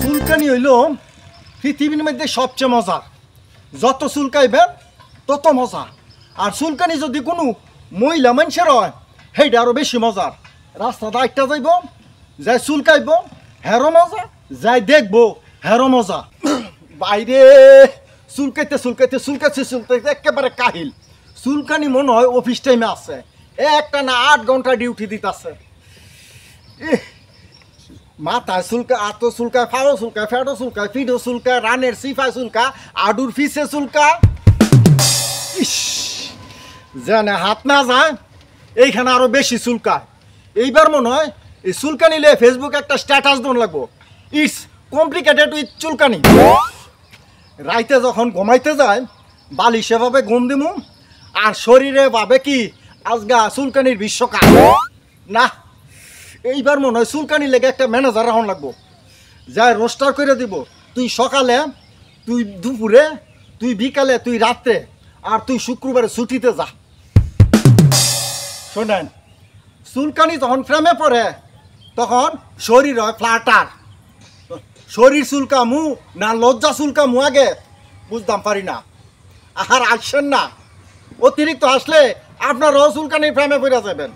চুলকানি হইল পৃথিবীর মধ্যে সবচেয়ে মজা। যত চুলকাইবেন তত মজা। আর চুলকানি যদি কোনো মহিলা মানুষের হয় সেইটা আরো বেশি মজার। রাস্তাটা একটা যাইব, যাই চুলকাইব হেরো মজা, যাই দেখবো হেরো মজা। বাইরে চুলকাইতে চুলকাইতে চুলকাইতে চুলকাইতে একেবারে কাহিল। চুলকানি মনে হয় অফিস টাইমে আছে, একটা না 8 ঘন্টা ডিউটি দিতেছে। মাথায় চুলকা, আতো চুলকা, ফাড়ো চুলকা, ফেডো চুলকা, ফিডো চুলকা, রানের সিফায় চুলকা, আডুর ফিসে চুলকা। ইস, জানে হাত না যায় এইখানে আরো বেশি চুলকায়। এইবার মনে হয় এই চুলকানি নিলে ফেসবুকে একটা স্ট্যাটাস দন লাগবো, ইটস কমপ্লিকেটেড উইথ চুলকানি। রাইতে যখন ঘুমাইতে যায় বালিশে ভাবে ঘুম দিমু, আর শরীরে ভাবে কি আজগা চুলকানির বিশ্বকাপ। না, এইবার মনে হয় চুলকানি লেগে একটা ম্যানেজার রাখুন লাগবো, যাই রোস্টার করে দিব। তুই সকালে, তুই দুপুরে, তুই বিকালে, তুই রাত্রে, আর তুই শুক্রবারে ছুটিতে যা। শোনেন, চুলকানি যখন ফ্রেমে পড়ে তখন শরীর হয় ফ্লাটার। শরীর চুলকামু না লজ্জা চুলকামু আগে বুঝতাম পারি না। আর আসছেন না, অতিরিক্ত আসলে আপনারও চুলকানি ফ্রেমে পড়ে যাবেন।